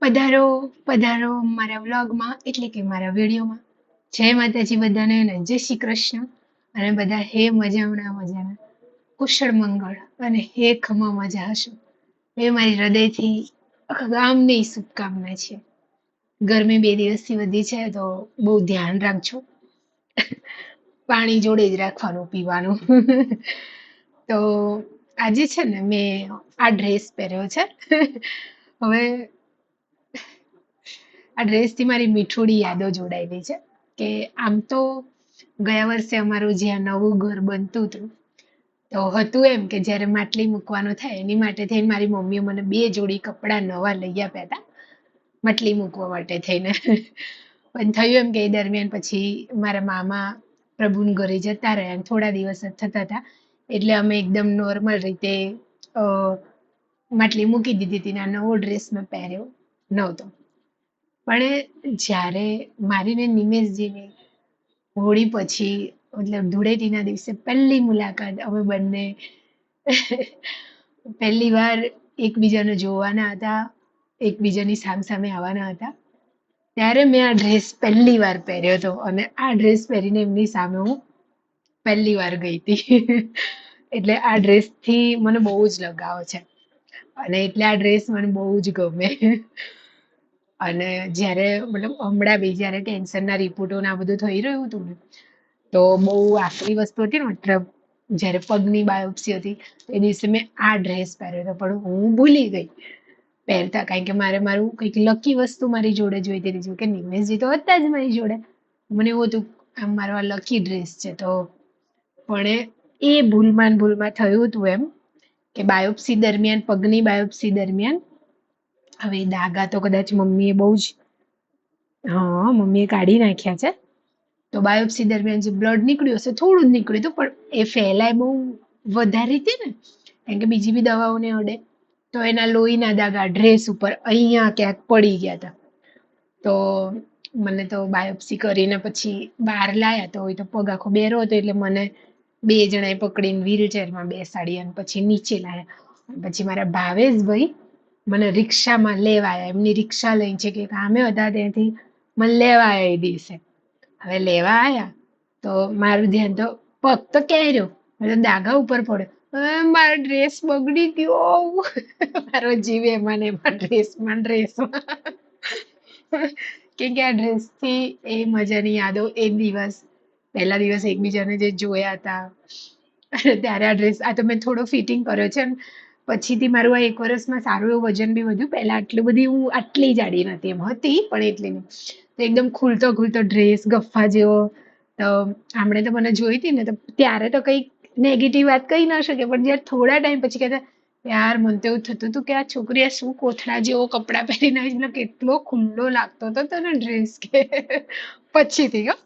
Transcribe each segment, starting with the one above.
પધારો પધારો મારા વ્લોગમાં એટલે કે મારા વિડીયોમાં. જય માતાજી બધાને અને જય શ્રી કૃષ્ણ. અને બધા હે મજાના કુશળ મંગળ અને હે ખમા મજા હશો એ મારી હૃદયથી આખા ગામની શુભકામના છે. ગરમી 2 દિવસથી વધી છે તો બહુ ધ્યાન રાખજો. પાણી જોડે જ રાખવાનું પીવાનું. તો આજે છે ને મેં આ ડ્રેસ પહેર્યો છે. હવે આ ડ્રેસથી મારી મીઠોડી યાદો જોડાયેલી છે કે આમ તો ગયા વર્ષે અમારું જ્યાં નવું ઘર બનતું હતું તો હતું એમ કે જ્યારે માટલી મૂકવાનો થાય એની માટે થઈને મારી મમ્મીએ મને 2 જોડી કપડાં નવા લઈ આપ્યા હતા માટલી મૂકવા માટે થઈને. પણ થયું એમ કે એ દરમિયાન પછી મારા મામા પ્રભુને ઘરે જતા રહ્યા અને થોડા દિવસ જ થતા હતા એટલે અમે એકદમ નોર્મલ રીતે અ, માટલી મૂકી દીધી હતી ને આ નવો ડ્રેસ મેં પહેર્યો નહોતો. પણ જ્યારે મારી ને નિમેશજીની હોળી પછી મતલબ ધૂળેટીના દિવસે પહેલી મુલાકાત અમે બંને પહેલી વાર એકબીજાને જોવાના હતા, એકબીજાની સામસામે આવવાના હતા, ત્યારે મેં આ ડ્રેસ પહેલી વાર પહેર્યો હતો અને આ ડ્રેસ પહેરીને એમની સામે હું પહેલી વાર ગઈ હતી. એટલે આ ડ્રેસથી મને બહુ જ લગાવ છે અને એટલે આ ડ્રેસ મને બહુ જ ગમે. અને જ્યારે મતલબ હમણાં બી જ્યારે કેન્સરના રિપોર્ટો ને આ બધું થઈ રહ્યું હતું ને તો બહુ આખરી વસ્તુ હતી ને મતલબ જ્યારે પગની બાયોપ્સી હતી એ દિવસે મેં આ ડ્રેસ પહેર્યો હતો પણ હું ભૂલી ગઈ પહેરતા કારણ કે મારે મારું કંઈક લકી વસ્તુ મારી જોડે જોઈતી હતી કે નિમેશજી તો હતા જ મારી જોડે. મને એવું હતું આમ મારો આ લકી ડ્રેસ છે તો પણ એ ભૂલમાં થયું હતું એમ કે બાયોપ્સી દરમિયાન પગની બાયોપ્સી દરમિયાન હવે દાગા તો કદાચ મમ્મીએ બહુ જ હા મમ્મીએ કાઢી નાખ્યા છે. તો બાયોપ્સી દરમિયાન જે બ્લડ નીકળ્યું હશે થોડું જ નીકળ્યું હતું પણ એ ફેલાય બહુ વધારે હતી ને કારણ કે બીજી બી દવાઓને અડે તો એના લોહીના દાગા ડ્રેસ ઉપર અહીંયા ક્યાંક પડી ગયા હતા. તો મને તો બાયોપ્સી કરીને પછી બહાર લાયા તો હોય તો પગ આખો બેરો હતો એટલે મને 2 જણાએ પકડીને વ્હીલચેરમાં બેસાડી અને પછી નીચે લાયા. પછી મારા ભાવેશભાઈ મને રિક્ષામાં લેવા આવ્યા એમની રિક્ષા લઈને છે કે કામે હતા ત્યાંથી મને લેવા આવ્યા એ દિવસે. હવે લેવા આયા તો મારું ધ્યાન તો પગ તો ક્યાંય રહ્યો મારો દાગા ઉપર પડ્યો મારો ડ્રેસ બગડી ગયો. મારો જીવ એમાં ને એમાં ડ્રેસમાં કેમ કે આ ડ્રેસથી એ મજાની યાદો એ દિવસ પહેલા દિવસ એકબીજાને જે જોયા હતા અને ત્યારે આ ડ્રેસ આ તો મેં થોડો ફિટિંગ કર્યો છે ને પછીથી મારું આ 1 વર્ષમાં સારું એવું વજન બી વધ્યું. પહેલા આટલું બધી હું આટલી જાડી નથી એમ હતી પણ એટલી નહીં. તો એકદમ ખુલતો ખુલતો ડ્રેસ ગફ્ફા જેવો. તો આમણે તો મને જોઈ હતી ને તો ત્યારે તો કંઈક નેગેટિવ વાત કહી ના શકે પણ જ્યારે થોડા ટાઈમ પછી કહેતા યાર મને તો એવું થતું હતું કે આ છોકરીએ શું કોથળા જેવો કપડાં પહેરીને આવી છે કેટલો ખુલ્લો લાગતો હતો તને ડ્રેસ કે પછીથી હો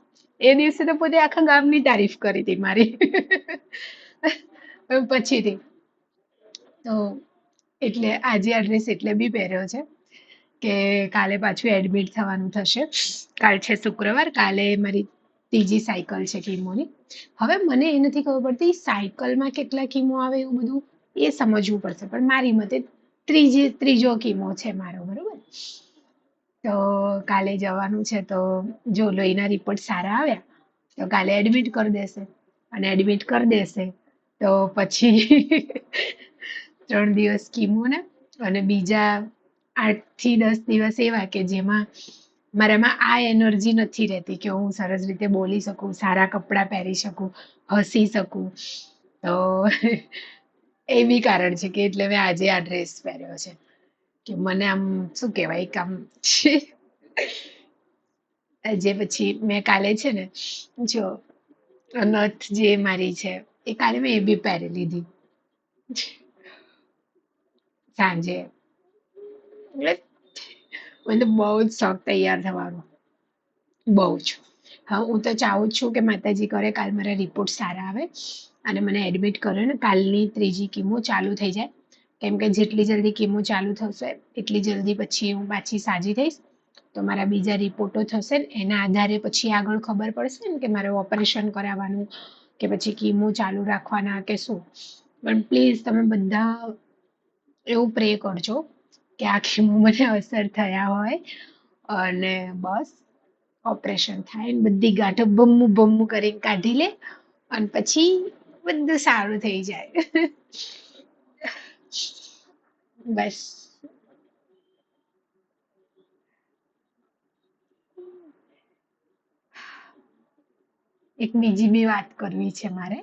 એ દિવસે તો પોતે આખા ગામની તારીફ કરી હતી મારી. પછીથી તો એટલે આજે આ ડ્રેસ એટલે બી પહેર્યો છે કે કાલે પાછું એડમિટ થવાનું થશે. કાલ છે શુક્રવાર કાલે મારી ત્રીજી સાયકલ છે કીમોની. હવે મને એ નથી ખબર પડતી સાયકલમાં કેટલા કીમો આવે એવું બધું એ સમજવું પડશે પણ મારી મતે ત્રીજો કીમો છે મારો બરોબર. તો કાલે જવાનું છે તો જો લોહીના રિપોર્ટ સારા આવ્યા તો કાલે એડમિટ કરી દેશે અને એડમિટ કરી દેશે તો પછી 3 દિવસ કીમો ને અને બીજા 8 થી 10 દિવસ એવા કે જેમાં મારામાં આ એનર્જી નથી રહેતી કે હું સરસ રીતે બોલી શકું, સારા કપડાં પહેરી શકું, હસી શકું. તો એ બી કારણ છે કે એટલે મેં આજે આ ડ્રેસ પહેર્યો છે કે મને આમ શું કહેવાય કે આમ જે પછી મેં કાલે છે ને જો નથ જે મારી છે એ કાલે મેં એ બી પહેરી લીધી સાંજે. એટલે મને બહુ જ શોખ તૈયાર થવાનો બહુ જ. હા હું તો ચાહું જ છું કે માતાજી કરે કાલ મારા રિપોર્ટ સારા આવે અને મને એડમિટ કરે ને કાલની ત્રીજી કીમો ચાલુ થઈ જાય કેમ કે જેટલી જલ્દી કીમો ચાલુ થશે એટલી જલ્દી પછી હું પાછી સાજી થઈશ તો મારા બીજા રિપોર્ટો થશે ને એના આધારે પછી આગળ ખબર પડશે ને કે મારે ઓપરેશન કરાવવાનું કે પછી કીમો ચાલુ રાખવાના કે શું. પણ પ્લીઝ તમે બધા એવું પ્રે કરજો કે આખી મને અસર થયા હોય અને બસ ઓપરેશન થાય ને બધી ગાંઠો બમ્મુ બમ્મુ કરીને કાઢી લે અને પછી બધું સારું થઈ જાય. બસ એક બીજી બી વાત કરવી છે મારે.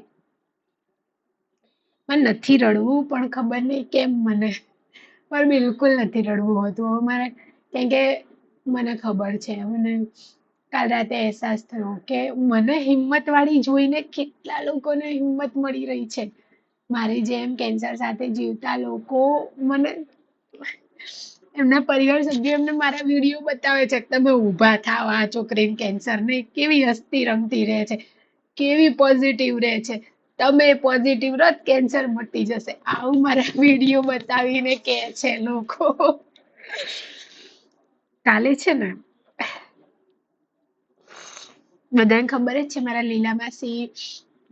મને નથી રડવું પણ ખબર નહીં કેમ મને મારે બિલકુલ નથી રડવું હોતું હવે મારે, કેમ કે મને ખબર છે, મને કાલ રાતે અહેસાસ થયો કે મને હિંમત વાળી જોઈને કેટલા લોકોને હિંમત મળી રહી છે. મારી જેમ કેન્સર સાથે જીવતા લોકો મને એમના પરિવાર સભ્યો એમને મારા વિડીયો બતાવે છે કે તમે ઊભા થાવ, આ છોકરીને કેન્સર નહીં, કેવી હસતી રમતી રહે છે, કેવી પોઝિટિવ રહે છે, તમે પોઝિટિવ રહો તો કેન્સર મટી જશે, આવું મારા વિડીયો બતાવીને કે છે લોકો. કાલે છે ને બધાને ખબર જ છે મારા લીલા માસી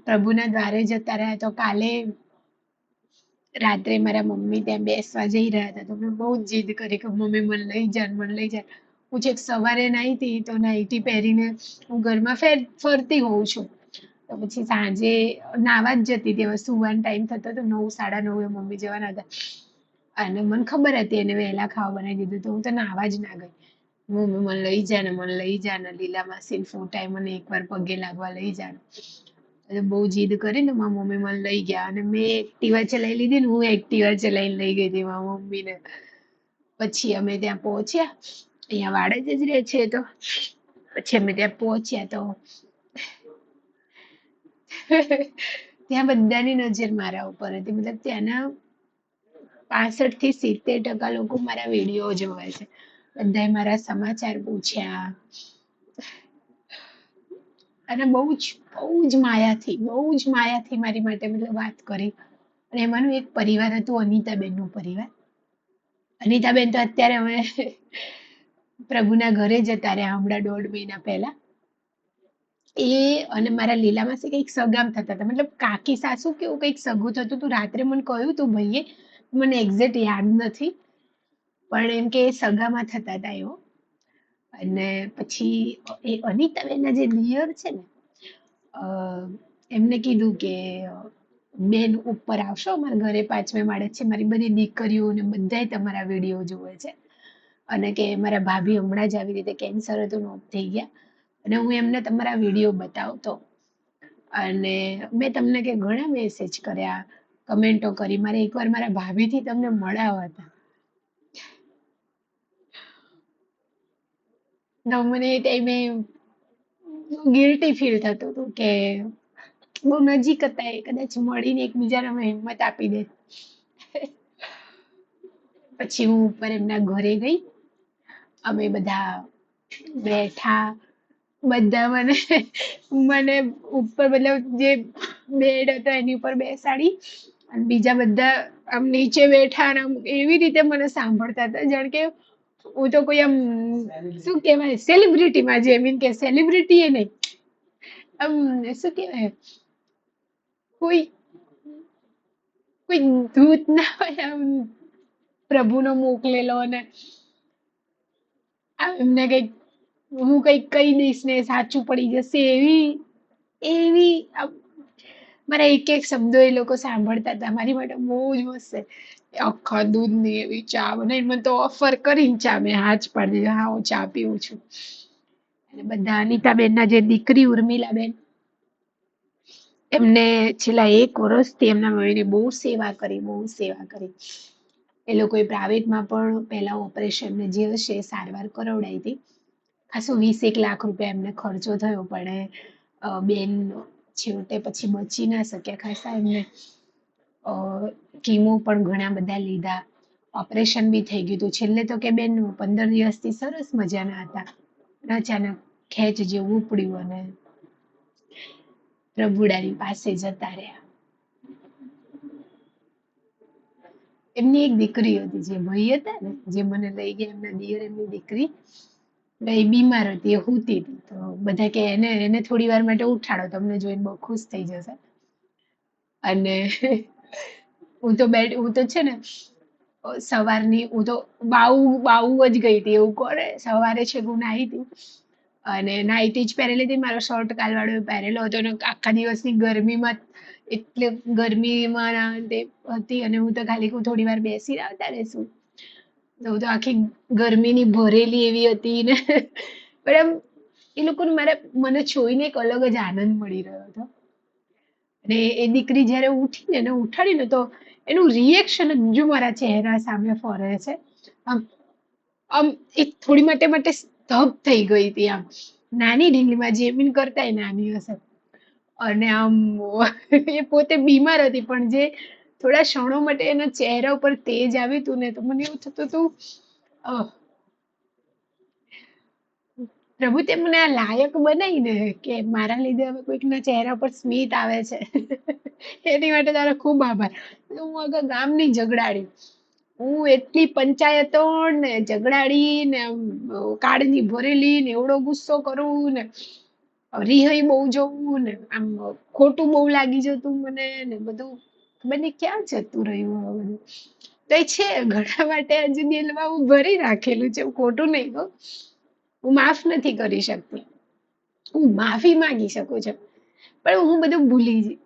પ્રભુના દ્વારે જતા રહ્યા, તો કાલે રાત્રે મારા મમ્મી ત્યાં બેસવા જઈ રહ્યા હતા તો મેં બહુ જ જીદ કરી કે મમ્મી મને લઈ જા મને લઈ જા. હું છેક સવારે નાઈ હતી તો નાઈટી પહેરીને હું ઘરમાં ફરતી હોઉં છું, તો પછી સાંજે નાવા જ જતી હતી, હવે સુવાનો ટાઈમ થતો હતો, 9 સાડા 9 મમ્મી જવાના હતા અને મને ખબર હતી એને વહેલા ખાવા બનાવી દીધું તો હું તો નાવા જ ના ગઈ. મમ્મી મને લઈ જા ને મને લઈ જા ને લીલા માસી ફોટાએ મને એકવાર પગે લાગવા લઈ જા. એટલે બહુ જીદ કરીને મારી મમ્મી મને લઈ ગયા અને મેં એક્ટિવા ચલાવી લીધી ને હું એક્ટિવા ચલાવીને લઈ ગઈ હતી મારી મમ્મીને. પછી અમે ત્યાં પહોંચ્યા, અહીંયા વાડજ જ રહે છે તો પછી અમે ત્યાં પહોંચ્યા તો ત્યાં બધાની નજર મારા ઉપર હતી, મતલબ ત્યાંના 65 થી 70% લોકો મારા વિડીયો જોવે છે. બધાએ મારા સમાચાર પૂછ્યા અને બહુ જ માયાથી મારી માટે મતલબ વાત કરી. અને એમાંનું એક પરિવાર હતું અનિતાબેનનું પરિવાર. અનિતાબેન તો અત્યારે હવે પ્રભુના ઘરે જતા રહ્યા હમણાં 1.5 મહિના પહેલા. એ અને મારા લીલા માસી કંઈક સગામ થતા હતા, મતલબ કાકી સાસુ કેવું કંઈક સગું થતું હતું, રાત્રે મને કહ્યું તું ભાઈએ, મને એક્ઝેક્ટ યાદ નથી પણ એમ કે સગામાં થતા હતા એવો. અને પછી એ અનિતાબેનના જે દિયર છે ને એમને કીધું કે બેન ઉપર આવશો, અમારા ઘરે 5મે માળે છે, મારી બધી દીકરીઓને બધાય તમારા વિડીયો જોવે છે અને કે મારા ભાભી હમણાં જ આવી રીતે કેન્સર હતું નોક થઈ ગયા અને હું એમને તમારા વિડીયો બતાવતો અને મેં તમને કે ઘણા મેસેજ કર્યા, કમેન્ટો કરી, મારે એકવાર મારા ભાભીથી તમને મળાવા હતા. તો મને એ ટાઈમે ગિલ્ટી ફીલ થતું હતું કે બહુ નજીક હતા, એ કદાચ મળીને એકબીજાને અમે હિંમત આપી દે. પછી હું ઉપર એમના ઘરે ગઈ, અમે બધા બેઠા, બધા મને ઉપર મતલબ જે બેડ હતો એની ઉપર બેસાડી અને બીજા બધા આમ નીચે બેઠા અને આમ એવી રીતે મને સાંભળતા હતા જાણ કે હું તો કોઈ આમ શું કહેવાય સેલિબ્રિટીમાં જે મીન કે સેલિબ્રિટી એ નહીં, આમ શું કહેવાય કોઈ કોઈ દૂત ના હોય આમ પ્રભુનો મોકલેલો અને આમ એમને કંઈક હું કંઈક કહી દઈશ ને સાચું પડી જશે એવી એવી મારા એક એક શબ્દો એ લોકો સાંભળતા હતા, મારી માટે બહુ જ મસ્ત છે. આખા દૂધની એવી ચા બનાવી મને તો ઓફર કરીને ચા મેં હા જ પાડી દીધી, હા હું ચા પીવું છું. અને બધા અનિતાબેનના જે દીકરી ઉર્મિલાબેન, એમને છેલ્લા 1 વર્ષથી એમના મમ્મીની બહુ સેવા કરી. એ લોકોએ પ્રાઇવેટમાં પણ પહેલા ઓપરેશન જે હશે સારવાર કરાવડાવી હતી, ખાસો 20-1 લાખ રૂપિયા એમને ખર્ચો થયો પણ બેન છેવટે પછી બચી ના શક્યા, ખાસા એમને કીમો પણ ઘણા બધા લીધા, ઓપરેશન બી થઈ ગયું હતું. છેલ્લે તો કે બેન 15 દિવસથી સરસ મજાના હતા, અચાનક ખેંચ જેવું ઉપડ્યું અને પ્રભુડાની પાસે જતા રહ્યા. એમની એક દીકરી હતી, જે ભાઈ હતા ને જે મને લઈ ગયા એમના દિયર, એમની દીકરી એ બીમાર હતી, એ સૂતી હતી તો બધા કે એને થોડી વાર માટે ઉઠાડો, તમને જોઈને બહુ ખુશ થઈ જશે. અને હું તો છે ને સવારની હું તો બાવું જ ગઈ હતી એવું કોને સવારે છે હું નાહી હતી અને નાઈટી જ પહેરેલી હતી મારો શર્ટ કાલવાળો પહેરેલો હતો અને આખા દિવસની ગરમીમાં એટલે ગરમીમાં તે હતી અને હું તો ખાલી થોડી વાર બેસી આવતા રહેશું તો હું તો આખી ગરમીની ભરેલી એવી હતી ને પણ આમ એ લોકોને મને જોઈને એક અલગ જ આનંદ મળી રહ્યો હતો અને એ દીકરી જ્યારે ઉઠીને એને ઉઠાડીને તો એનું રિએક્શન જ જો મારા ચહેરા સામે ફરે છે આમ આમ એક થોડી માટે સ્તબ્ધ થઈ ગઈ હતી આમ નાની ઢીંગલીમાં જેમિન કરતાય નાની હશે અને આમ એ પોતે બીમાર હતી પણ જે થોડા ક્ષણો માટે એના ચહેરા ઉપર તેજ આવ્યું હતું ને તો મને એવું થતું હતું પ્રભુ તે મને આ લાયક બનાવીને કે મારા લીધે હવે કોઈકના ચહેરા પર સ્મિત આવે છે એની માટે તારો ખૂબ આભાર હું આગળ ગામની ઝઘડાડી હું એટલી પંચાયતો ને ઝઘડાડી ને કાળની ભરેલી ને એવડો ગુસ્સો કરું ને રિહાઈ બહુ જવું ને આમ ખોટું બહુ લાગી જતું મને ને બધું મને ક્યાં જતું રહ્યું આ બધું તો એ છે ઘણા માટે હજુ દિલમાં હું ભરી રાખેલું છે ખોટું નહીં કહું હું માફ નથી કરી શકતી હું માફી માંગી શકું છું પણ હું બધું ભૂલી જઈ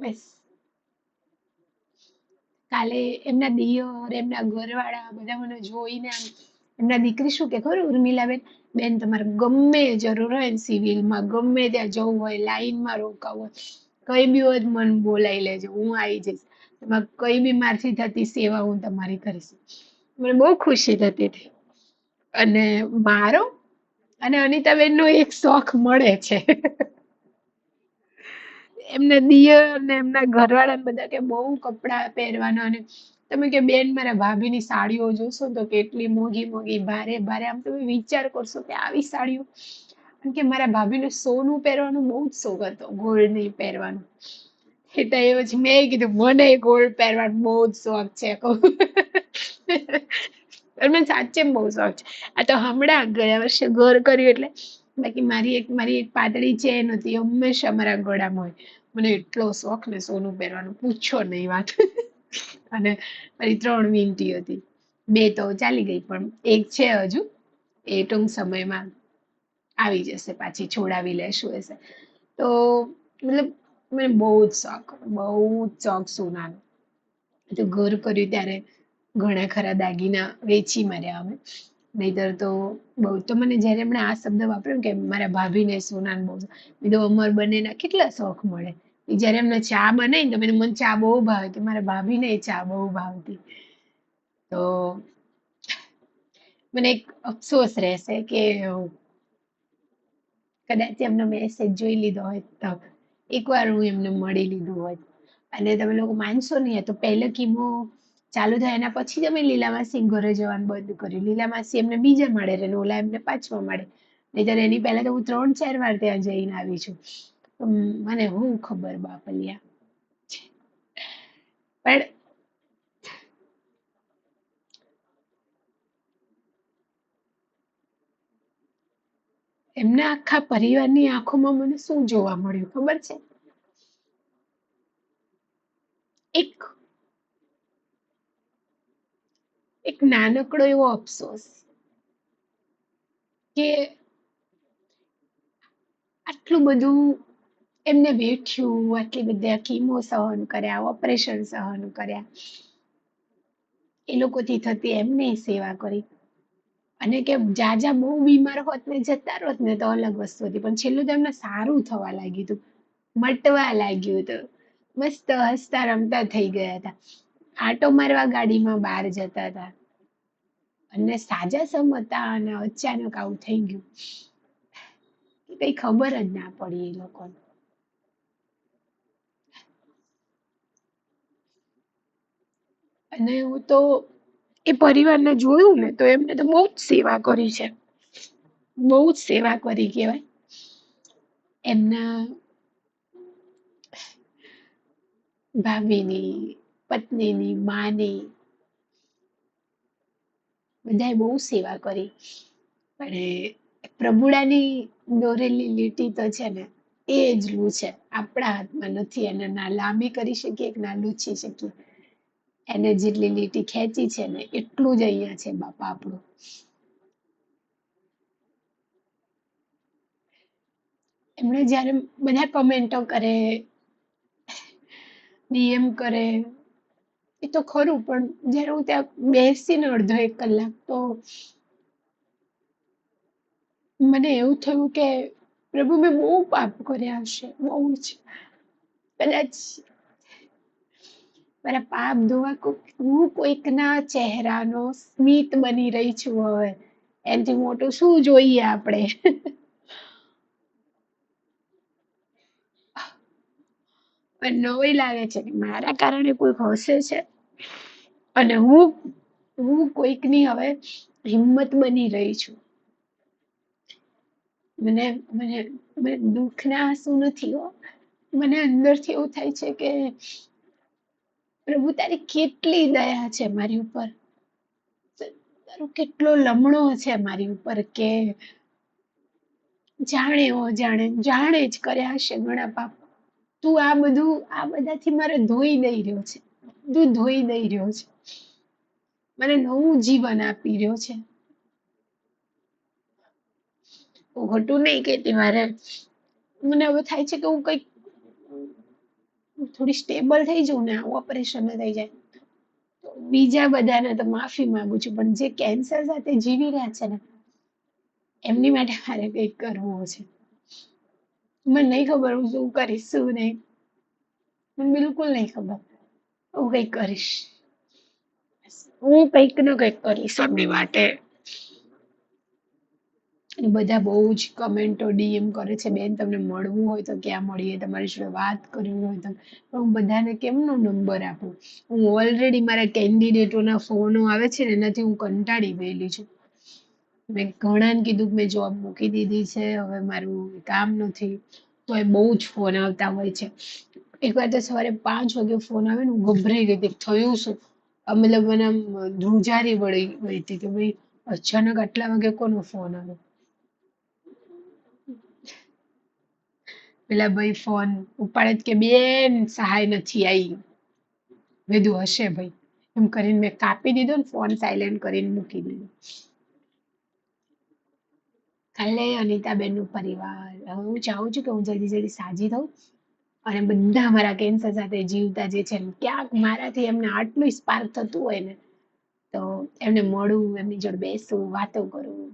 બસ કાલે એમના દિયર એમના ઘરવાળા બધા મને જોઈને આમ એમના દીકરી શું કે ખબર ઉર્મિલાબેન બેન તમારે ગમે જરૂર હોય ને સિવિલમાં ગમે ત્યાં જવું હોય લાઈનમાં રોકાવું હોય કઈ બી હોય તો મને બોલાવી લેજો હું આવી જઈશ તમારે કઈ બી મારથી થતી સેવા હું તમારી કરીશ મને બહુ ખુશી થતી હતી અને મારો અને અનિતાબેન નો એક શોખ મળે છે એમના દિયર ને એમના ઘરવાળા બધા કે બહુ કપડાં પહેરવાના અને તમે કે બેન મારા ભાભીની સાડીઓ જોશો તો કેટલી મોંઘી મોંઘી ભારે ભારે આમ તમે વિચાર કરશો કે આવી સાડીઓ કારણ કે મારા ભાભીને સોનું પહેરવાનું બહુ જ શોખ હતો ગોલ્ડ નહીં પહેરવાનું એટલે એ પછી મેં કીધું મને ગોલ્ડ પહેરવાનો બહુ જ શોખ છે કહું મને સાચે બહુ શોખ છે આ તો હમણાં ગયા વર્ષે ઘર કર્યું એટલે બાકી મારી એક પાતળી ચેન હતી હંમેશા મારા ગળામાં હોય મને એટલો શોખ ને સોનું પહેરવાનું પૂછો નહીં વાત અને મારી 3 વીંટી હતી 2 તો ચાલી ગઈ પણ એક છે હજુ એ ટૂંક સમયમાં આવી જશે પાછી છોડાવી લેશું હશે તો મતલબ મને બહુ જ શોખ સોનાનો તો ઘર કર્યું ત્યારે ઘણા ખરા દાગીના વેચી માર્યા અમે નહીતર તો બહુ તો મને જ્યારે એમણે આ શબ્દ વાપર્યો કે મારા ભાભીને સોનાને બહુ કીધું અમાર બંનેના કેટલા શોખ મળે જ્યારે એમને ચા બનાવી ને તો મને ચા બહુ ભાવે કે મારા ભાભીને ચા બહુ ભાવતી તો મને એક અફસોસ રહેશે કે કદાચ એમનો મેસેજ જોઈ લીધો હોય તો એકવાર હું એમને મળી લીધું હોત અને તમે લોકો માનશો નહીં તો પહેલા કીમો ચાલુ થાય એના પછી જ અમે લીલા માસી ઘરે જવાનું બંધ કર્યું લીલા માસી એમને બીજા માળે રહે ને ઓલા એમને 5મા માળે નહીંતર એની પહેલા તો હું 3-4 વાર ત્યાં જઈને આવી છું મને હું ખબર બાપલિયા પણ એમના આખા પરિવારની આંખોમાં મને શું જોવા મળ્યું ખબર છે એક એક નાનકડો એવો અફસોસ કે આટલું બધું એમને વેઠ્યું આટલી બધા કીમો સહન કર્યા ઓપરેશન સહન કર્યા એ લોકોથી થતી એમને સેવા કરી અને કે જાજા બહુ બીમાર હોત ને જતા રોત ને તો અલગ વસ્તુ હતી પણ છેલ્લું તો એમને સારું થવા લાગ્યું હતું મટવા લાગ્યું હતું મસ્ત હસતા રમતા થઈ ગયા હતા આટો મારવા ગાડીમાં બહાર જતા હતા અને સાજા સમ હતા અને અચાનક આવું થઈ ગયું કઈ ખબર જ ના પડી એ લોકોને અને હું તો એ પરિવારને જોયું ને તો એમને તો બહુ જ સેવા કરી છે બહુ જ સેવા કરી કહેવાય એમના ભાભીની પત્નીની માની બધાએ બહુ સેવા કરી પણ પ્રભુડાની દોરેલી લીટી તો છે ને એ જ લૂ છે આપણા હાથમાં નથી એને ના લાંબી કરી શકીએ કે ના લૂછી શકીએ એને જેટલી લીટી ખેંચી છે ને એટલું જ અહીંયા છે બાપા આપણું. એમણે જ્યારે બધા કમેન્ટો કરે, ડીએમ કરે, એ તો ખરું, પણ જ્યારે હું ત્યાં બેસીને અડધો 1 કલાક તો મને એવું થયું કે પ્રભુ મેં બહુ પાપ કર્યા હશે, બહુ જ. કદાચ મારા પાપ ધોવા હું કોઈકના ચહેરાનો સ્મિત બની રહી છું હવે. એનાથી મોટું શું જોઈએ આપણે? પણ નવાઈ લાગે છે કે મારા કારણે કોઈ હસે છે અને હું કોઈકની હવે હિંમત બની રહી છું. મને મને મને દુઃખના આંસુ નથી હો. મને અંદરથી એવું થાય છે કે પ્રભુ તારી કેટલી દયા છે મારી ઉપર, તારો કેટલો લમણો છે મારી ઉપર કે જાણે જાણે જાણે જ કર્યા હશે ઘણા પાપ. તું આ બધાથી મારે ધોઈ દઈ રહ્યો છે, તું ધોઈ દઈ રહ્યો છે, મને નવું જીવન આપી રહ્યો છે. હું ખોટું નહીં કહેતી, મારે મને હવે થાય છે કે હું કંઈક થોડી સ્ટેબલ થઈ જાઉં ને, ઓપરેશન થઈ જાય તો બીજા બધાને તો માફી માંગુ છું, પણ જે કેન્સર સાથે જીવી રહ્યા છે ને એમની માટે મારે કંઈક કરવું છે. મને નહીં ખબર હું શું કરીશ શું નહીં, મને બિલકુલ નહીં ખબર. હું કંઈક કરીશ, હું કંઈક ને કંઈક કરીશ એમની માટે. અને બધા બહુ જ કમેન્ટો ડીએમ કરે છે, બેન તમને મળવું હોય તો ક્યાં મળીએ, તમારી જોડે વાત કરવી હોય તો. પણ હું બધાને કેમનો નંબર આપું? હું ઓલરેડી મારા કેન્ડિડેટોના ફોનો આવે છે ને એનાથી હું કંટાળી ગયેલી છું. મેં ઘણાને કીધું કે મેં જોબ મૂકી દીધી છે, હવે મારું કામ નથી, તો એ બહુ જ ફોન આવતા હોય છે. એકવાર તો સવારે 5 વાગે ફોન આવે ને, હું ગભરાઈ ગઈ હતી, થયું શું? મતલબ મને આમ ધ્રુજારી વળી ગઈ હતી કે ભાઈ અચાનક આટલા વાગે કોનો ફોન આવે. પેલા ભાઈ ફોન ઉપાડે કે બેન સહાય નથી આવી. મેં કીધું હશે ભાઈ, એમ કરીને મેં કાપી દીધો ને ફોન, સાયલેન્ટ કરીને મૂકી દીધો. કાલે અનિતાબેન નું પરિવાર, હવે હું ચાહું છું કે હું જલ્દી સાજી થઉં અને બધા મારા કેન્સર સાથે જીવતા જે છે ને, ક્યાંક મારાથી એમને આટલું સ્પાર્ક થતું હોય ને તો એમને મળું, એમની જોડે બેસું, વાતો કરું,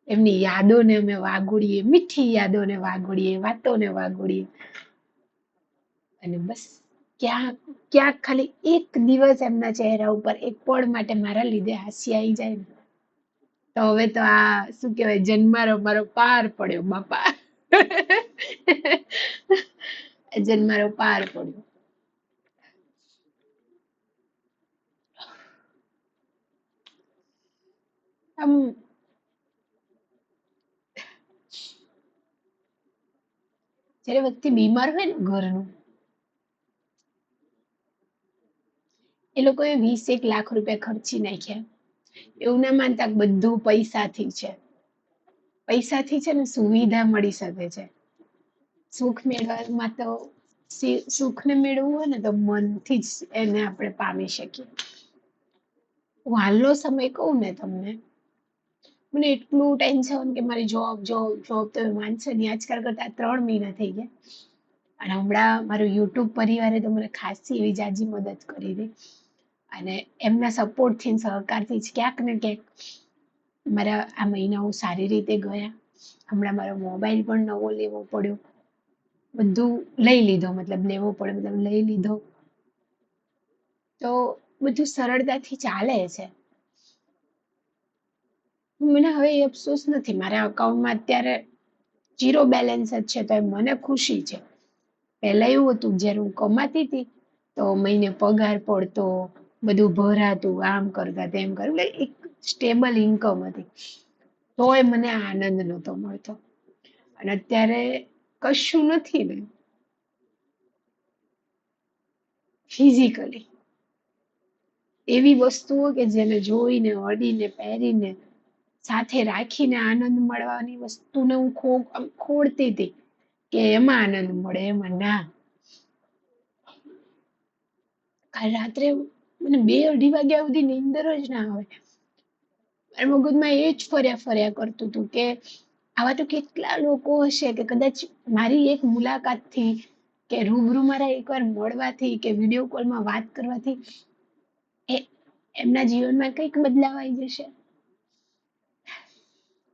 એમની યાદોને અમે વાગોડીએ, મીઠી યાદોને વાગોડીએ, વાતોને વાગોડીએ. અને બસ ક્યાંક ક્યાંક ખાલી એક દિવસ એમના ચહેરા ઉપર એક પળ માટે મારા લીધે હાસ્ય આવી જાય ને, તો હવે તો આ શું કહેવાય, જન્મારો મારો પાર પડ્યો બાપા. જન્મારો પાર પડ્યો. આમ જ્યારે વ્યક્તિ બીમાર હોય ને ઘરનું, એ લોકોએ 20 લાખ રૂપિયા ખર્ચી નાખ્યા, એવું ના માનતા કે બધું પૈસાથી છે. પૈસાથી છે ને સુવિધા મળી શકે છે, સુખ મેળવવામાં તો સુખને મેળવવું હોય ને તો મનથી જ એને આપણે પામી શકીએ. હું હાલનો સમય કહું ને તમને, મને એટલું ટેન્શન કે મારી જોબ જોબ જોબ, તો માનશે નહીં, આજકાલ કરતા 3 મહિના થઈ ગયા. અને હમણાં મારું યુટ્યુબ પરિવારે તો મને ખાસી એવી જાજી મદદ કરી હતી, અને એમના સપોર્ટથી સહકારથી જ ક્યાંક ને ક્યાંક મારા આ મહિનાઓ સારી રીતે ગયા. હમણાં મારો મોબાઈલ પણ નવો લેવો પડ્યો, બધું લઈ લીધો, મતલબ લેવો પડે મતલબ લઈ લીધો, તો બધું સરળતાથી ચાલે છે. મને હવે એ અફસોસ નથી, મારા અકાઉન્ટમાં અત્યારે 0 બેલેન્સ જ છે, તો મને ખુશી છે. પહેલા એવું હતું, જ્યારે હું કમાતી હતી તો મહિને પગાર પડતો, બધું ભરાતું, આમ કરતા તેમ કરતા, એક સ્ટેબલ ઇન્કમ હતી, તોય મને આનંદ નહોતો મળતો. અને અત્યારે કશું નથી ને, ફિઝિકલી એવી વસ્તુઓ કે જેને જોઈને, અડીને, પહેરીને, સાથે રાખીને આનંદ મળવાની વસ્તુને હું ખોડતી હતી કે એમાં આનંદ મળે, એમાં ના. કાલ રાત્રે મને 2-2:30 વાગ્યા સુધી નીંદર જ ના આવે. મારા મગજમાં એ જ ફર્યા ફર્યા કરતું હતું કે આવા તો કેટલા લોકો હશે કે કદાચ મારી એક મુલાકાતથી કે રૂબરૂ મારા એકવાર મળવાથી કે વિડીયો કોલમાં વાત કરવાથી એ એમના જીવનમાં કંઈક બદલાવ આવી જશે.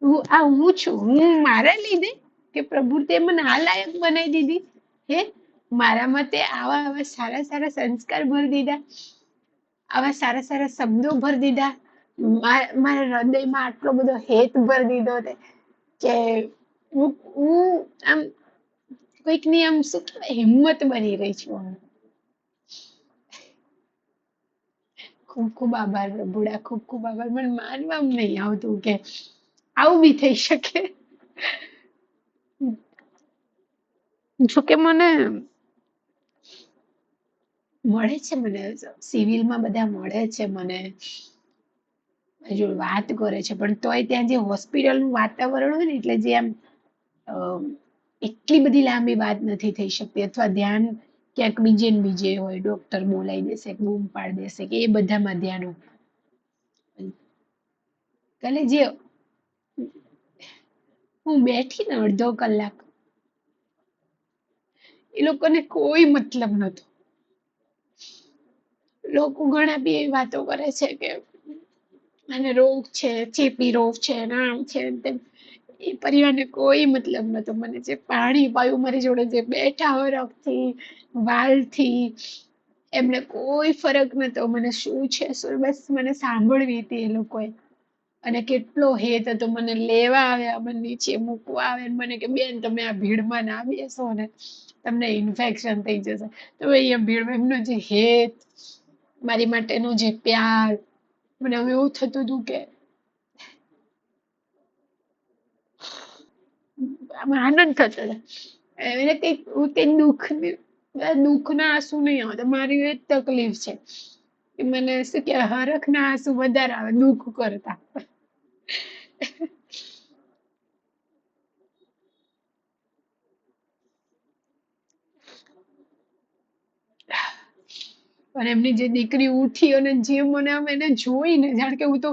હું છું, હું મારા લીધે કે પ્રભુ મને આ લાયક બનાવી દીધી. હે મારામાં તે આવા આવા સારા સારા સંસ્કાર ભરી દીધા, આવા સારા સારા શબ્દો ભરી દીધા, મારા હૃદયમાં આટલો બધો હેત ભરી દીધો કે હું આમ કોઈકની આમ શું કહેવાય હિંમત બની રહી છું. ખૂબ ખૂબ આભાર પ્રભુડા, ખૂબ ખૂબ આભાર. મને માનવા નહીં આવતું કે આવું બી થઈ શકે. જોકે મને મળે છે, મને સિવિલમાં બધા મળે છે, મને જો વાત કરે છે, પણ તોય ત્યાં જે હોસ્પિટલનું વાતાવરણ હોય ને એટલે જે આમ એટલી બધી લાંબી વાત નથી થઈ શકતી, અથવા ધ્યાન ક્યાંક બીજે ને બીજે હોય, ડોક્ટર બોલાવી દેશે, બૂમ પાડી દેશે કે એ બધામાં ધ્યાન હોય. કાલે જે હું બેઠી ને અડધો કલાક, એ લોકોને કોઈ મતલબ નતો. લોકો ઘણા બી એવી વાતો કરે છે કે અને રોગ છે, ચેપી રોગ છે, આમ છે તેમ. એ પરિવારને કોઈ મતલબ નતો. મને જે પાણી પાયું મારી જોડે, જે બેઠા હરખથી વાલથી, એમને કોઈ ફરક નતો મને શું છે શું, બસ મને સાંભળવી હતી એ લોકોએ. અને કેટલો હેત હતો, મને લેવા આવ્યા, મને નીચે મૂકવા આવ્યા, મને કે બેન તમે આ ભીડમાં ના બેસો ને, તમને ઇન્ફેક્શન થઈ જશે. તો અહીંયા ભીડમાં એમનો જે હેત, મારી માટેનો જે પ્યાર, મને હવે એવું થતું હતું કે આનંદ થતો હતો. એને કઈક દુઃખના આંસુ નહીં આવતા. મારી એ જ તકલીફ છે કે મને શું કે હરખના આંસુ વધારે આવે દુઃખ કરતા. અને એમની જે દીકરી ઉઠી અને જે મને આમ એને જોઈને જાણ કે હું તો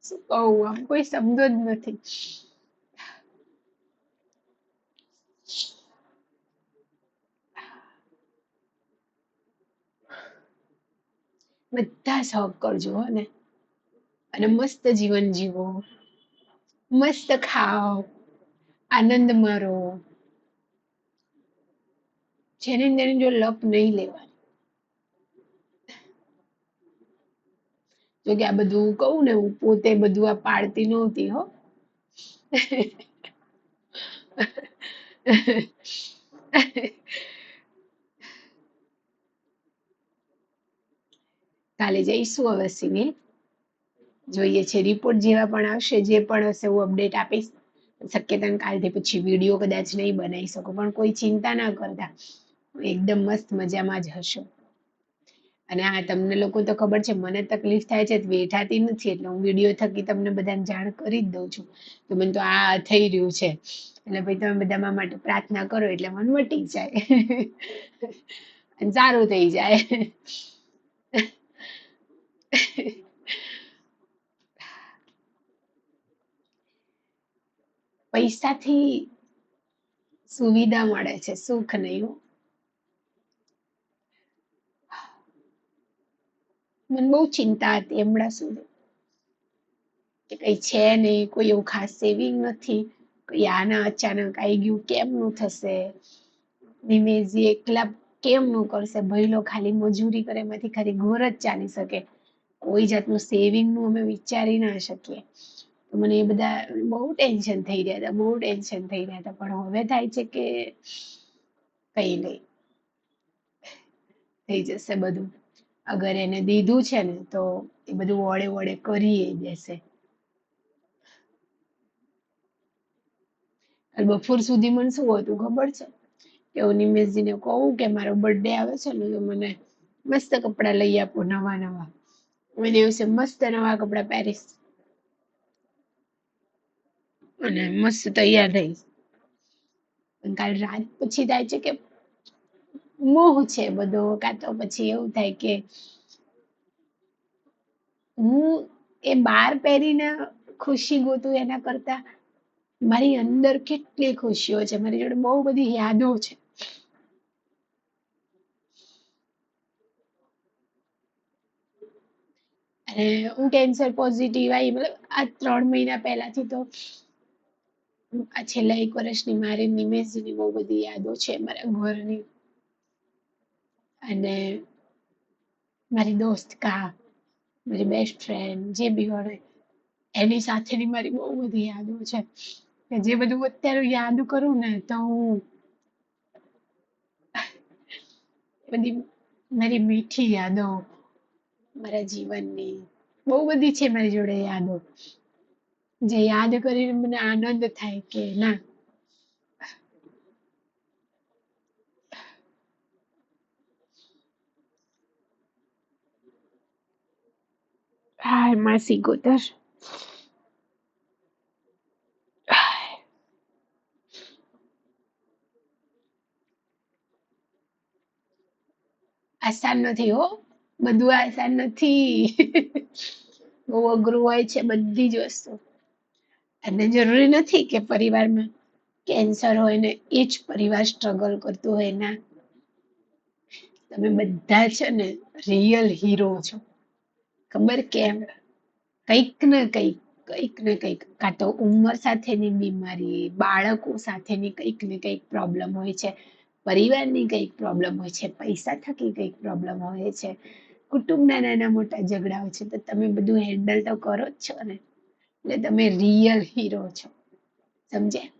શું કહું, આમ કોઈ શબ્દ જ નથી. બધા શોખ કરજો હો ને, અને મસ્ત જીવન જીવો, મસ્ત ખાઓ, આનંદ મારો. જેને તેની જો લપ નહીં લેવાની. જો કે આ બધું કહું ને, હું પોતે બધું આ પાડતી નહોતી હો. કાલે જઈશું હવે સિવિલ, જોઈએ છે રિપોર્ટ જેવા પણ આવશે, જે પણ હશે હું અપડેટ આપીશ. શક્યતા કાલથી પછી વિડીયો કદાચ નહીં બનાવી શકું, પણ કોઈ ચિંતા ના કરતા, એકદમ મસ્ત મજામાં જ હશો. અને હા, તમને લોકો તો ખબર છે મને તકલીફ થાય છે, બેઠાતી નથી, એટલે હું વિડીયો થકી તમને બધાને જાણ કરી જ દઉં છું કે મને તો આ થઈ રહ્યું છે. એટલે ભાઈ તમે બધા મારા માટે પ્રાર્થના કરો એટલે મન મટી જાય અને સારું થઈ જાય. પૈસાથી સુવિધા મળે છે, સુખ નહીં. મને બહુ ચિંતા હતી હમણાં સુધી કે કઈ છે નહીં, કોઈ એવું ખાસ સેવિંગ નથી, કઈ આના અચાનક આવી ગયું કેમનું થશે, નિમેશજી એકલા કેમનું કરશે, ભઈલો ખાલી મજૂરી કરે એમાંથી ખાલી ઘર જ ચાલી શકે, કોઈ જાતનું સેવિંગનું અમે વિચારી ના શકીએ. તો મને એ બધા બહુ ટેન્શન થઈ રહ્યા હતા, બહુ ટેન્શન થઈ રહ્યા હતા. પણ હવે થાય છે કે કઈ નહીં, થઈ જશે બધું. અગર એને દીધું છે ને તો એ બધું વળે વળે કરી દેશે. બપોર સુધી મને શું હતું ખબર છે કે હું નિમેશજીને કહું કે મારો બર્થડે આવે છે ને તો મને મસ્ત કપડા લઈ આપો, નવા નવા. એ દિવસે મસ્ત નવા કપડા પહેરીશ અને મસ્ત તૈયાર થઈશ. કાલ રાત પછી થાય છે કે મોહ છે બધો, કાં તો પછી એવું થાય કે હું એ બહાર પહેરીને ખુશી ગોતું એના કરતા મારી અંદર કેટલી ખુશીઓ છે, મારી જોડે બહુ બધી યાદો છે. અને હું કેન્સર પોઝિટિવ આવી, મતલબ આ 3 મહિના પહેલાથી તો આ છેલ્લા 1 વર્ષની મારી નિમેશની બહુ બધી યાદો છે મારા ઘરની. અને મારી દોસ્ત કા, મારી બેસ્ટ ફ્રેન્ડ જે બી હોય એની સાથેની મારી બહુ બધી યાદો છે, કે જે બધું અત્યારે યાદ કરું ને તો હું બધી મારી મીઠી યાદો મારા જીવનની બહુ બધી છે મારી જોડે યાદો, જે યાદ કરીને મને આનંદ થાય કે ના. હાય માસી ગોતર. આસાન નથી હો, બધું આસાન નથી. બહુ અઘરું હોય છે બધી જ વસ્તુ. અને જરૂરી નથી કે પરિવારમાં કેન્સર હોય ને એ જ પરિવાર સ્ટ્રગલ કરતું હોય, ના. તમે બધા છે ને રિયલ હીરો છો. ખબર કેમ? કંઈક ને કંઈક, કંઈક ને કંઈક, કાં તો ઉંમર સાથેની બીમારી, બાળકો સાથેની કંઈક ને કંઈક પ્રોબ્લેમ હોય છે, પરિવારની કંઈક પ્રોબ્લેમ હોય છે, પૈસા થકી કંઈક પ્રોબ્લેમ હોય છે, કુટુંબના નાના મોટા ઝઘડા હોય છે, તો તમે બધું હેન્ડલ તો કરો જ છો ને. એટલે તમે રિયલ હીરો છો, સમજ્યા?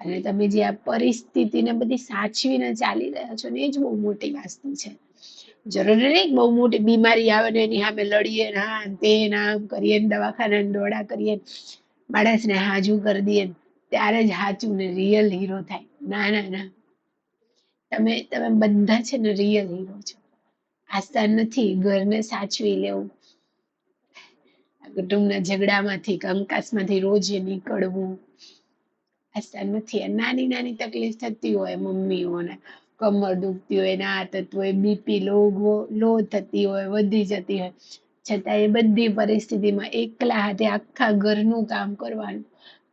અને તમે જે આ પરિસ્થિતિને બધી સાચવીને ચાલી રહ્યા છો ને એ જ બહુ મોટી વસ્તુ છે. જરૂરી નહીં બહુ મોટી બીમારી આવે ને એની સામે લડીએ ને આ ને તે ને આમ કરીએ ને દવાખાના ને દોડા કરીએ, માણસને હાજુ કરી દઈએ, ત્યારે જ સાચું ને રિયલ હીરો થાય. ના ના ના, તમે તમે બધા છે ને રિયલ હીરો છો. આસાન નથી ઘરને સાચવી લેવું, કુટુંબના ઝઘડામાંથી કંકાસમાંથી રોજ નીકળવું આસાન નથી. નાની નાની તકલીફ થતી હોય મમ્મીઓને, કમર દુખતી હોય ને આ થતું હોય, બીપી લો થતી હોય, વધી જતી હોય, છતાં એ બધી પરિસ્થિતિમાં એકલા હાથે આખા ઘરનું કામ કરવાનું.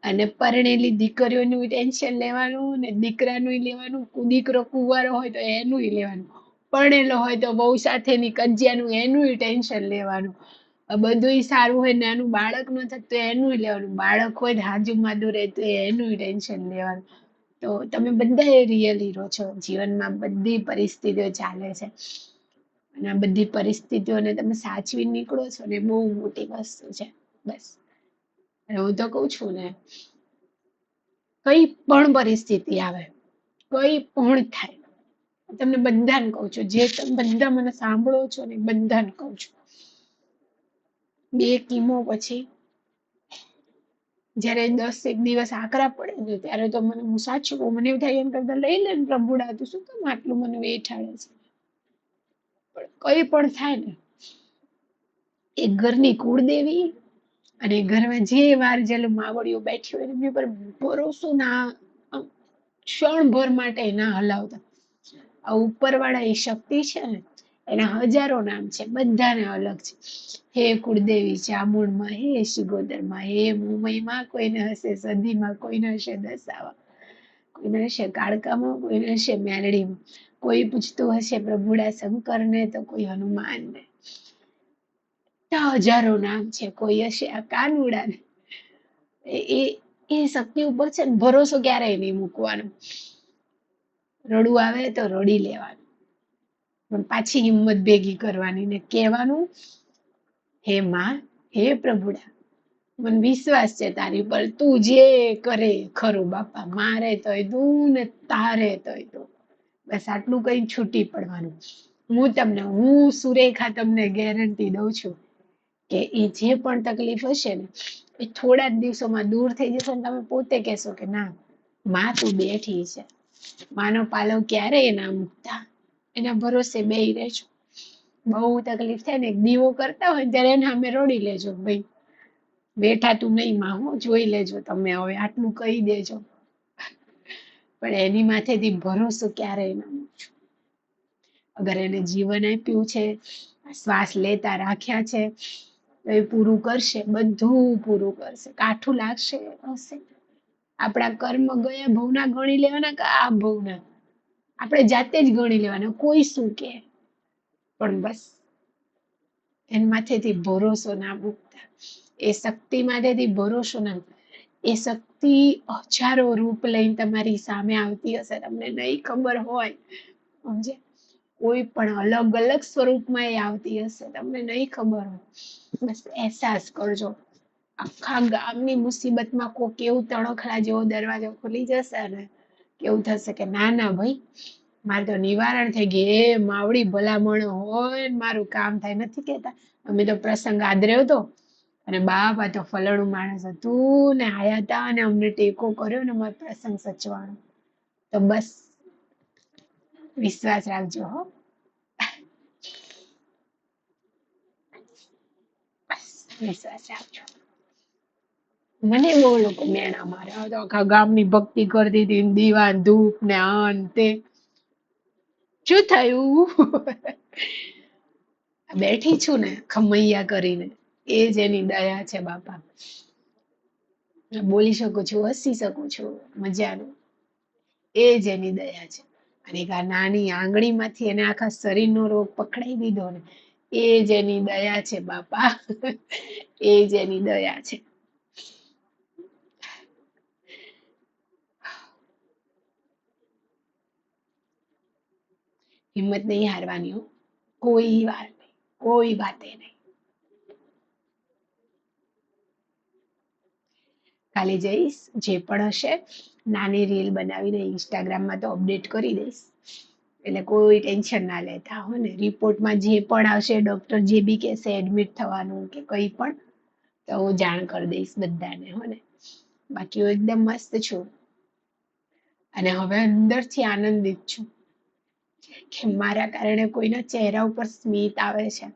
અને પરણેલી દીકરીઓનું ટેન્શન લેવાનું ને દીકરાનું લેવાનું, દીકરો કુંવારો હોય તો એનું લેવાનું, પરણેલો હોય તો બહુ સાથેની કજિયાનું એનું ટેન્શન લેવાનું. બધુંય સારું હોય, નાનું બાળક ન થતું એનું લેવાનું, બાળક હોય ને હાજુ માદું રહેતું એનું ટેન્શન લેવાનું. તો તમે બધા રિયલ હીરો છો. જીવનમાં બધી પરિસ્થિતિઓ ચાલે છે અને આ બધી પરિસ્થિતિઓને તમે સાચવી નીકળો છો ને બહુ મોટી વસ્તુ છે. બસ. અને હું તો કઉ છું ને, કઈ પણ પરિસ્થિતિ આવે, કઈ પણ થાય, તમને બધાને કહું છું, જે તમે બધા મને સાંભળો છો ને બધાને કહું છું, 2 કિમો પછી જયારે 10 એક દિવસ આકરા પડે ને ત્યારે તો મને, હું સાચું કહું, મને એવું થાય એમ કરતા લઈ લે ને પ્રભુડા, તું શું કામ આટલું મને વેઠાડે છે. પણ કઈ પણ થાય ને, એ ઘરની કુળદેવી અને ઘરમાં જે વાર જેલું માવડીઓ બેઠી હોય એમની પર ભરોસો ના, ક્ષણભર માટે ના હલાવતા. આ ઉપરવાળા એ શક્તિ છે ને એના હજારો નામ છે, બધાને અલગ છે. હે કુળદેવી ચામુંડમાં, હે શિગોતરમાં, હે મુંબઈમાં, કોઈને હશે સદીમાં, કોઈને હશે દસાવા, કોઈને હશે કાળકામાં, કોઈને હશે મેલડીમાં, કોઈ પૂછતું હશે પ્રભુડા શંકરને તો કોઈ હનુમાનને. હજારો નામ છે, કોઈ હશે આ કાનુડાને. એ એ એ શક્તિ ઉપર છે ને ભરોસો ક્યારેય નહીં મૂકવાનો. રડવું આવે તો રડી લેવાનું, પણ પાછી હિંમત ભેગી કરવાની ને કહેવાનું, હે માં, હે પ્રભુડા, મને વિશ્વાસ છે તારી પર, તું જે કરે ખરું બાપા, મારે તોય તું ને તારે તોય તું. બસ આટલું કઈ છૂટી પડવાનું. હું સુરેખા તમને ગેરંટી દઉં છું કે એ જે પણ તકલીફ હશે ને એ થોડા જ દિવસોમાં દૂર થઈ જશે ને તમે પોતે કહેશો કે ના, માં તું બેઠી છે. માનો પાલવ ક્યારેય ના મૂકતા, એના ભરોસે બેહી રહેજો. બહુ તકલીફ થાય ને, એક દીવો કરતા હોય ત્યારે એને સામે રડી લેજો, ભાઈ બેઠા તું નહીં માં, હું જોઈ લેજો તમે, હવે આટલું કહી દેજો. પણ એની માથેથી ભરોસો ક્યારેય ના મૂકજો. અગર એને જીવન આપ્યું છે, શ્વાસ લેતા રાખ્યા છે, તો એ પૂરું કરશે, બધું પૂરું કરશે. કાઠું લાગશે હશે. આપણા કર્મ ગયા ભવના ગણી લેવાના કે આ ભવના, આપણે જાતે જ ગણી લેવાના, કોઈ શું કે. પણ બસ એના માથેથી ભરોસો ના મૂકતા, એ શક્તિ માથેથી ભરોસો ના. એ શક્તિ હજારો રૂપ લઈને તમારી સામે આવતી હશે, તમને નહીં ખબર હોય, સમજે. કોઈ પણ અલગ અલગ સ્વરૂપમાં એ આવતી હશે, તમને નહીં ખબર હોય. બસ અહેસાસ કરજો. આખા ગામની મુસીબતમાં કોક એવું તણખલા જેવો દરવાજો ખુલી જશે ને, કેવું થશે કે ના ના ભાઈ, મારે તો નિવારણ થઈ ગયું. એ માવડી ભલામણ હોય ને મારું કામ થાય. નથી કેતા અમે તો પ્રસંગ આદર્યો હતો અને બાપા તો ફલણું માણસ હતું ને આયા હતા અને અમને ટેકો કર્યો ને અમારો પ્રસંગ સચવાણો. તો બસ વિશ્વાસ રાખજો હો. બસ વિશ્વાસ રાખજો. મને બહુ લોકો મેણા મારે, તો આખા ગામની ભક્તિ કરતી હતી, દીવા ધૂપ ને આ ને તે. શું થયું? બેઠી છું ને ખમૈયા કરીને, એ જ એની દયા છે બાપા. બોલી શકું છું, હસી શકું છું, મજાનું. એ જ એની દયા છે. અને એક આ નાની આંગળીમાંથી એને આખા શરીરનો રોગ પકડાઈ દીધો ને, એ જ એની દયા છે બાપા. એ જ એની દયા છે. હિંમત નહીં હારવાની હો, કોઈ વાર નહીં, કોઈ વાતે નહીં. કાલે જઈશ, જે પણ હશે નાની રીલ બનાવીને ઇન્સ્ટાગ્રામમાં તો અપડેટ કરી દઈશ. એટલે કોઈ ટેન્શન ના લેતા હો ને. રિપોર્ટમાં જે પણ આવશે, ડોક્ટર જે બી કહેશે એડમિટ થવાનું કે કંઈ પણ, તો હું જાણ કરી દઈશ બધાને હો ને. બાકી હું એકદમ મસ્ત છું અને હવે અંદરથી આનંદિત છું કે મારા કારણે કોઈના ચહેરા ઉપર સ્મિત આવે છે.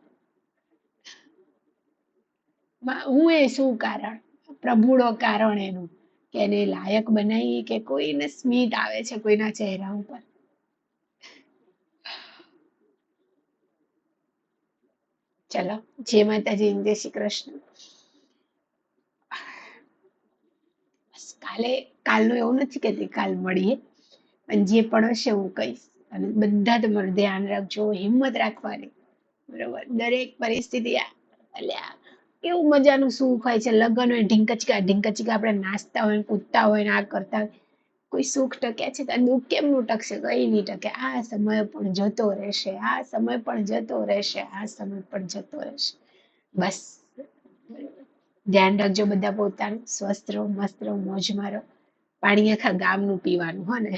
હું એ શું કારણ, પ્રભુડો કારણ એનું, કે એને લાયક બનાવી કે કોઈને સ્મિત આવે છે કોઈના ચહેરા ઉપર. ચલો, જય માતાજી, જય શ્રી કૃષ્ણ. બસ કાલનું એવું નથી કેતી કાલ મળીએ, પણ જે પણ હશે હું કહીશ. અને બધા તમારું ધ્યાન રાખજો, હિંમત રાખવાની, બરોબર. દરેક પરિસ્થિતિ અલ્યા કેવું મજાનું સુખ હોય છે. લગ્ન હોય ઢીંકચકા ઢીંકચકા આપણે નાચતા હોય, કૂદતા હોય ને આ કરતા હોય. કોઈ સુખ ટક્યા છે તો દુઃખ કેમનું ટકશે? કઈ નહીં ટકે. આ સમય પણ જતો રહેશે, આ સમય પણ જતો રહેશે, આ સમય પણ જતો રહેશે. બસ ધ્યાન રાખજો બધા પોતાનું. સ્વસ્થ રહો, મસ્ત રહો, મોજમાં રહો. પાણી આખા ગામનું પીવાનું હો ને.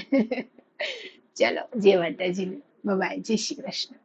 ચલો, જય માતાજી, બાય, જય શ્રી કૃષ્ણ.